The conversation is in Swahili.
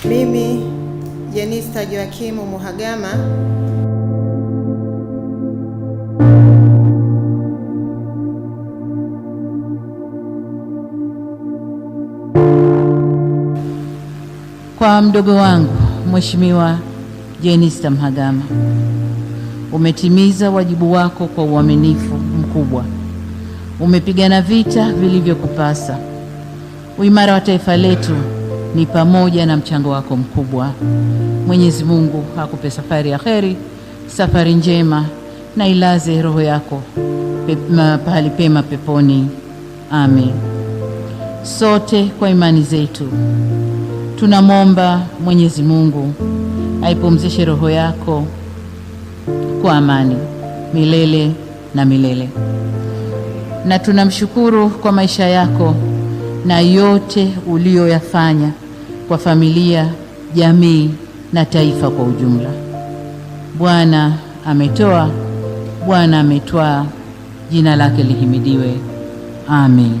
Mimi Jenista Joakimu Muhagama kwa mdogo wangu Mheshimiwa Jenista Mhagama, umetimiza wajibu wako kwa uaminifu mkubwa. Umepigana vita vilivyokupasa. Uimara wa taifa letu ni pamoja na mchango wako mkubwa. Mwenyezi Mungu akupe safari ya kheri, safari njema, na ilaze roho yako pahali pema peponi. Amen. Sote kwa imani zetu tunamwomba Mwenyezi Mungu aipumzishe roho yako kwa amani milele na milele, na tunamshukuru kwa maisha yako na yote uliyoyafanya kwa familia, jamii na taifa kwa ujumla. Bwana ametoa, Bwana ametwaa, jina lake lihimidiwe. Amen.